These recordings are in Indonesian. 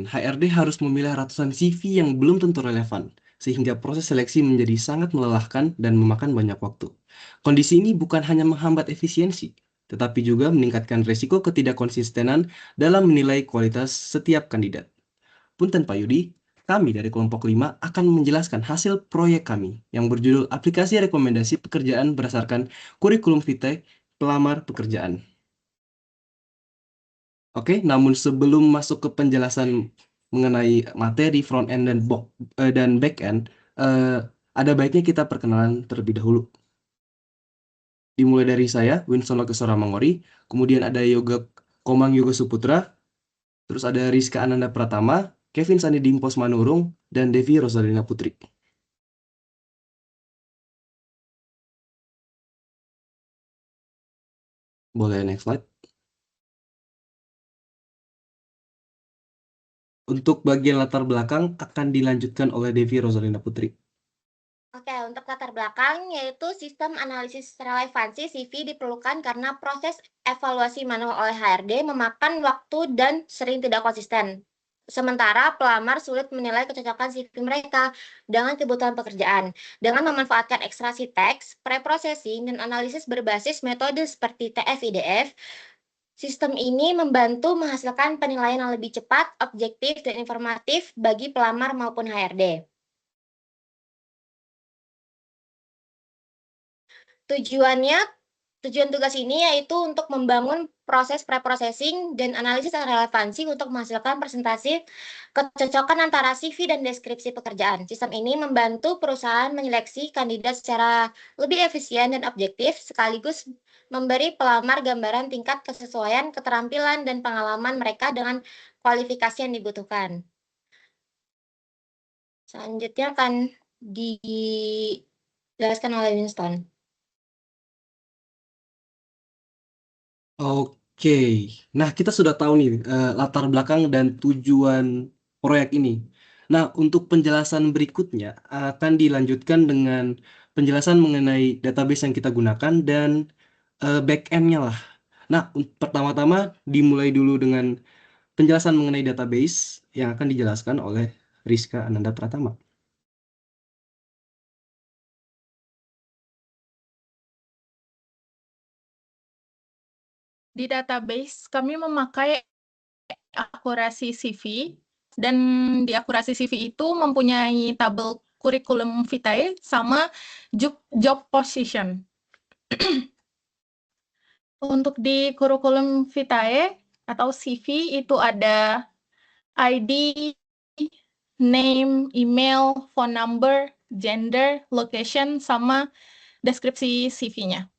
HRD harus memilih ratusan CV yang belum tentu relevan, sehingga proses seleksi menjadi sangat melelahkan dan memakan banyak waktu. Kondisi ini bukan hanya menghambat efisiensi, tetapi juga meningkatkan risiko ketidakkonsistenan dalam menilai kualitas setiap kandidat. Punten Pak Yudi, kami dari kelompok 5 akan menjelaskan hasil proyek kami yang berjudul Aplikasi Rekomendasi Pekerjaan Berdasarkan Kurikulum Vitae Pelamar Pekerjaan. Oke, namun sebelum masuk ke penjelasan mengenai materi front end dan back end, ada baiknya kita perkenalan terlebih dahulu. Dimulai dari saya, Winston Lokesora Mangori, kemudian ada Komang Yoga Suputra, terus ada Rizka Ananda Pratama, Kevin Sandi Dimpos Manurung, dan Devi Rosalina Putri. Boleh next slide. Untuk bagian latar belakang akan dilanjutkan oleh Devi Rosalina Putri. Oke, untuk latar belakang yaitu sistem analisis relevansi CV diperlukan karena proses evaluasi manual oleh HRD memakan waktu dan sering tidak konsisten. Sementara pelamar sulit menilai kecocokan CV mereka dengan kebutuhan pekerjaan. Dengan memanfaatkan ekstraksi teks, preprocessing, dan analisis berbasis metode seperti TF-IDF, sistem ini membantu menghasilkan penilaian yang lebih cepat, objektif, dan informatif bagi pelamar maupun HRD. Tujuan tugas ini yaitu untuk membangun proses preprocessing dan analisis relevansi untuk menghasilkan presentasi kecocokan antara CV dan deskripsi pekerjaan. Sistem ini membantu perusahaan menyeleksi kandidat secara lebih efisien dan objektif, sekaligus memberi pelamar gambaran tingkat kesesuaian keterampilan dan pengalaman mereka dengan kualifikasi yang dibutuhkan. Selanjutnya akan dijelaskan oleh Winston. Oke, nah kita sudah tahu nih latar belakang dan tujuan proyek ini. Nah, untuk penjelasan berikutnya akan dilanjutkan dengan penjelasan mengenai database yang kita gunakan dan back-end-nya lah. Nah, pertama-tama dimulai dulu dengan penjelasan mengenai database yang akan dijelaskan oleh Rizka Ananda Pratama. Di database kami memakai akurasi CV, dan di akurasi CV itu mempunyai tabel kurikulum vitae sama job position. Untuk di kurikulum vitae atau CV itu ada ID, name, email, phone number, gender, location, sama deskripsi CV-nya.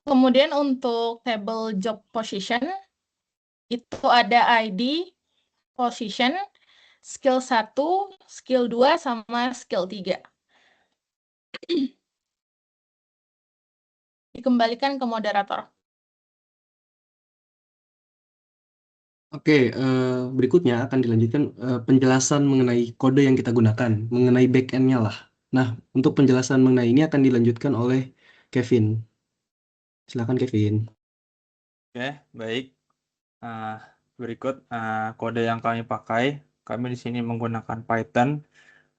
Kemudian untuk table job position, itu ada ID, position, skill 1, skill 2, sama skill 3. Dikembalikan ke moderator. Oke, berikutnya akan dilanjutkan penjelasan mengenai kode yang kita gunakan, mengenai back-end-nya lah. Nah, untuk penjelasan mengenai ini akan dilanjutkan oleh Kevin. Silakan Kevin. Oke, baik. Berikut kode yang kami pakai. Kami di sini menggunakan Python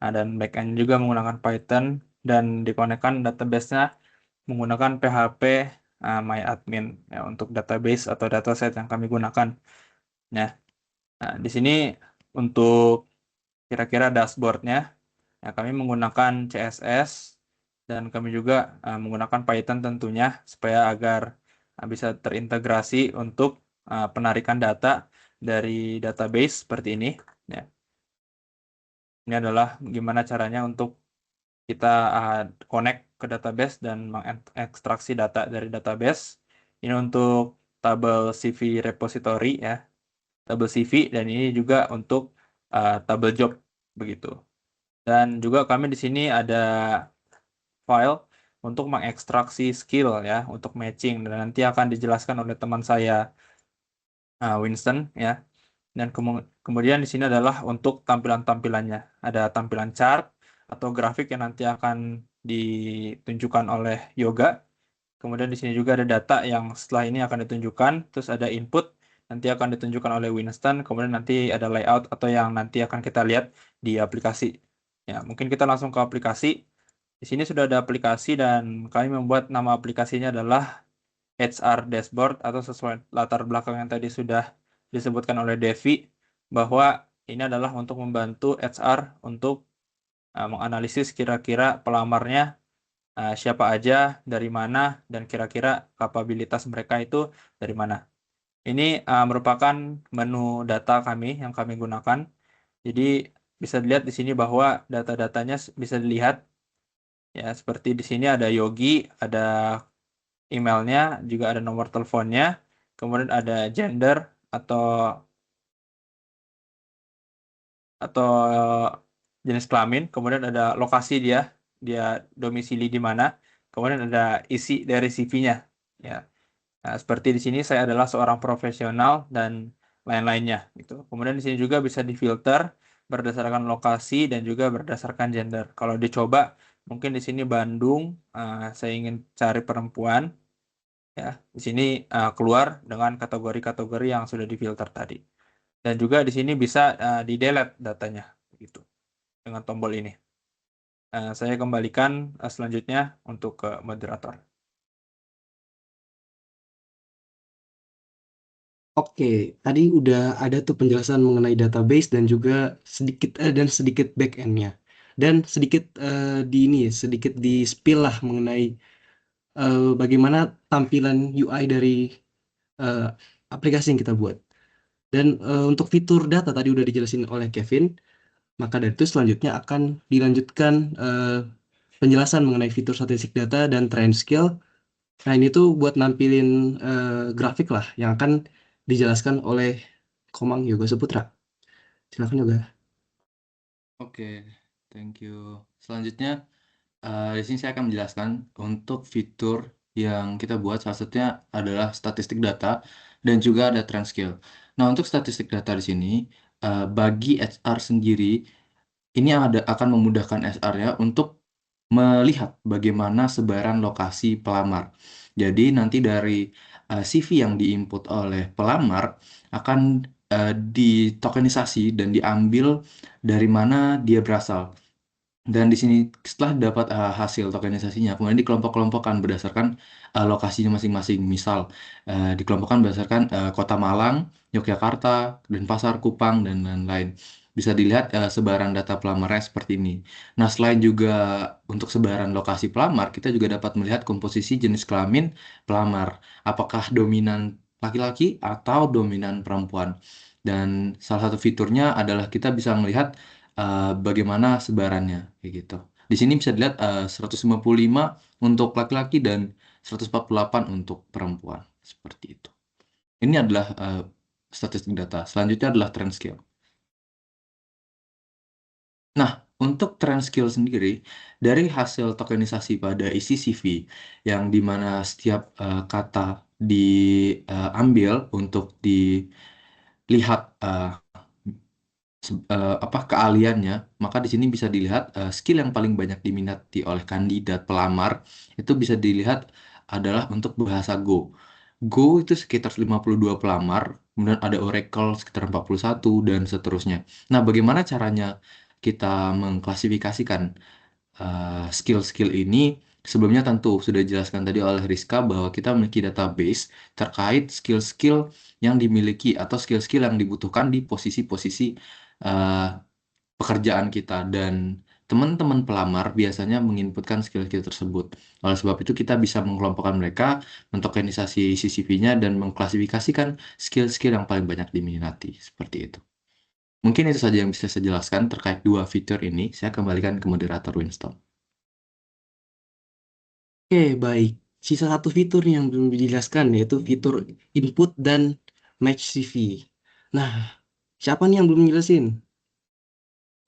dan backend juga menggunakan Python, dan dikonekkan database-nya menggunakan PHP MyAdmin ya, untuk database atau dataset yang kami gunakan. Nah, di sini untuk kira-kira dashboard-nya ya, kami menggunakan CSS, dan kami juga menggunakan Python tentunya supaya agar bisa terintegrasi untuk penarikan data dari database seperti ini. Ya. Ini adalah gimana caranya untuk kita connect ke database dan mengekstraksi data dari database. Ini untuk tabel CV repository ya, tabel CV, dan ini juga untuk tabel job begitu. Dan juga kami di sini ada file untuk mengekstraksi skill ya, untuk matching, dan nanti akan dijelaskan oleh teman saya Winston ya. Dan kemudian di sini adalah untuk tampilan-tampilannya. Ada tampilan chart atau grafik yang nanti akan ditunjukkan oleh Yoga. Kemudian di sini juga ada data yang setelah ini akan ditunjukkan. Terus ada input nanti akan ditunjukkan oleh Winston, kemudian nanti ada layout atau yang nanti akan kita lihat di aplikasi. Ya, mungkin kita langsung ke aplikasi. Di sini sudah ada aplikasi dan kami membuat nama aplikasinya adalah HR Dashboard atau sesuai latar belakang yang tadi sudah disebutkan oleh Devi, bahwa ini adalah untuk membantu HR untuk menganalisis kira-kira pelamarnya siapa aja, dari mana, dan kira-kira kapabilitas mereka itu dari mana. Ini merupakan menu data kami yang kami gunakan. Jadi bisa dilihat di sini bahwa data-datanya bisa dilihat ya, seperti di sini ada Yogi, ada emailnya, juga ada nomor teleponnya, kemudian ada gender atau jenis kelamin, kemudian ada lokasi dia domisili di mana, kemudian ada isi dari CV-nya. Ya. Nah, seperti di sini saya adalah seorang profesional dan lain-lainnya gitu. Kemudian di sini juga bisa difilter berdasarkan lokasi dan juga berdasarkan gender. Kalau dicoba mungkin di sini Bandung, saya ingin cari perempuan ya. Di sini keluar dengan kategori-kategori yang sudah difilter tadi. Dan juga di sini bisa di-delete datanya gitu dengan tombol ini. Saya kembalikan selanjutnya untuk ke moderator. Oke, tadi udah ada tuh penjelasan mengenai database dan juga sedikit back-end-nya. Dan sedikit sedikit di-spill lah mengenai bagaimana tampilan UI dari aplikasi yang kita buat. Dan untuk fitur data tadi udah dijelasin oleh Kevin, maka dari itu selanjutnya akan dilanjutkan penjelasan mengenai fitur statistik data dan trend scale. Nah, ini tuh buat nampilin grafik lah yang akan dijelaskan oleh Komang Yoga Saputra. Silakan Yoga. Oke, thank you. Selanjutnya, di sini saya akan menjelaskan untuk fitur yang kita buat. Salah satunya adalah statistik data dan juga ada trend scale. Nah, untuk statistik data di sini, bagi HR sendiri, ini akan memudahkan HR-nya untuk melihat bagaimana sebaran lokasi pelamar. Jadi nanti dari CV yang diinput oleh pelamar akan ditokenisasi dan diambil dari mana dia berasal. Dan di sini setelah dapat hasil tokenisasinya, kemudian dikelompok-kelompokkan berdasarkan lokasinya masing-masing. Misal dikelompokkan berdasarkan Kota Malang, Yogyakarta, Denpasar, Kupang, dan lain-lain. Bisa dilihat sebaran data pelamarnya seperti ini. Nah, selain juga untuk sebaran lokasi pelamar, kita juga dapat melihat komposisi jenis kelamin pelamar. Apakah dominan laki-laki atau dominan perempuan. Dan salah satu fiturnya adalah kita bisa melihat bagaimana sebarannya kayak gitu. Di sini bisa dilihat 155 untuk laki-laki dan 148 untuk perempuan seperti itu. Ini adalah statistik data. Selanjutnya adalah trend scale. Nah, untuk trend scale sendiri dari hasil tokenisasi pada isi CV yang dimana setiap kata diambil untuk dilihat keahliannya, maka di sini bisa dilihat skill yang paling banyak diminati oleh kandidat pelamar itu bisa dilihat adalah untuk bahasa Go. Go itu sekitar 52 pelamar, kemudian ada Oracle sekitar 41 dan seterusnya. Nah, bagaimana caranya kita mengklasifikasikan skill-skill ini? Sebelumnya tentu sudah dijelaskan tadi oleh Rizka bahwa kita memiliki database terkait skill-skill yang dimiliki atau skill-skill yang dibutuhkan di posisi-posisi pekerjaan kita, dan teman-teman pelamar biasanya menginputkan skill-skill tersebut. Oleh sebab itu kita bisa mengelompokkan mereka, mentokenisasi CV-nya dan mengklasifikasikan skill-skill yang paling banyak diminati seperti itu. Mungkin itu saja yang bisa saya jelaskan terkait dua fitur ini. Saya kembalikan ke moderator Winston. Oke, baik. Sisa satu fitur yang belum dijelaskan yaitu fitur input dan match CV. Nah, siapa nih yang belum jelasin?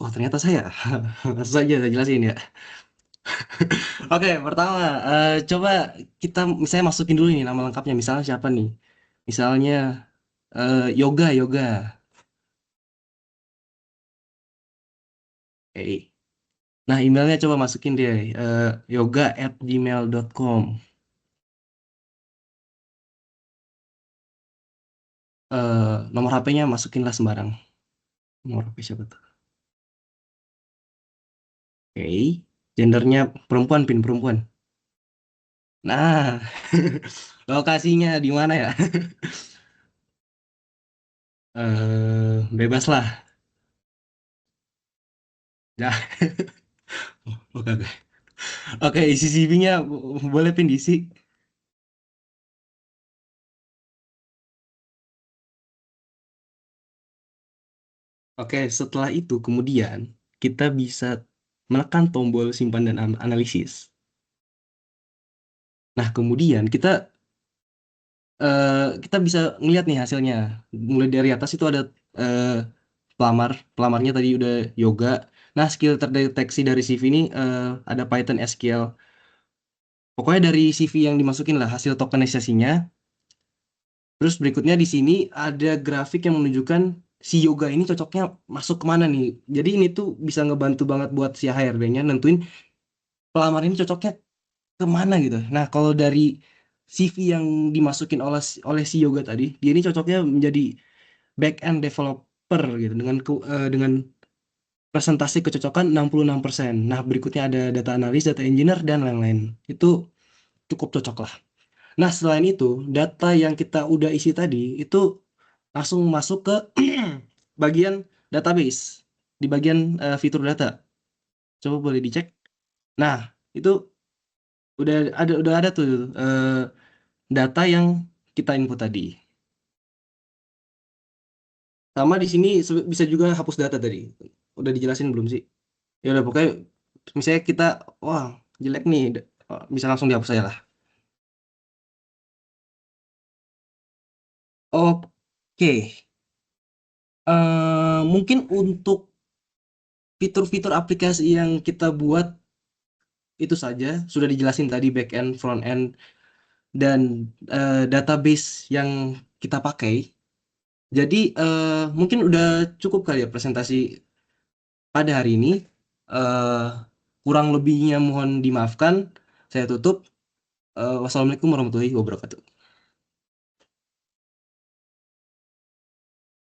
Oh, ternyata saya. Langsung saja saya jelasin ya. Oke, pertama, coba kita misalnya masukin dulu nih nama lengkapnya. Misalnya siapa nih? Misalnya Yoga, Yoga. Oke. Nah, emailnya coba masukin deh. yoga@gmail.com. nomor HP-nya masukinlah sembarang. Nomor HP siapa tuh? Oke, gendernya perempuan, pin perempuan. Nah, lokasinya di mana ya? Bebas lah. Ya, oke, oke. Oke, isi CV-nya boleh pin diisi. Oke, setelah itu kemudian kita bisa menekan tombol simpan dan analisis. Nah, kemudian kita bisa ngeliat nih hasilnya. Mulai dari atas itu ada pelamarnya tadi udah yoga. Nah, skill terdeteksi dari CV ini ada Python, SQL. Pokoknya dari CV yang dimasukin lah hasil tokenisasinya. Terus berikutnya di sini ada grafik yang menunjukkan si yoga ini cocoknya masuk kemana nih. Jadi ini tuh bisa ngebantu banget buat si HRD-nya nentuin pelamar ini cocoknya kemana gitu. Nah, kalau dari CV yang dimasukin oleh si yoga tadi, dia ini cocoknya menjadi back end developer gitu dengan presentasi kecocokan 66%. Nah, berikutnya ada data analis, data engineer dan lain-lain. Itu cukup cocok lah. Nah, selain itu, data yang kita udah isi tadi itu langsung masuk ke bagian database di bagian fitur data. Coba boleh dicek. Nah, itu udah ada tuh data yang kita input tadi. Sama di sini bisa juga hapus data tadi. Udah dijelasin belum sih? Ya udah pokoknya misalnya kita wah jelek nih bisa langsung dihapus aja lah. Oke. Mungkin untuk fitur-fitur aplikasi yang kita buat itu saja sudah dijelasin tadi back end, front end dan database yang kita pakai. Jadi mungkin udah cukup kali ya presentasi pada hari ini. Eh, Kurang lebihnya mohon dimaafkan. Saya tutup. Wassalamualaikum warahmatullahi wabarakatuh.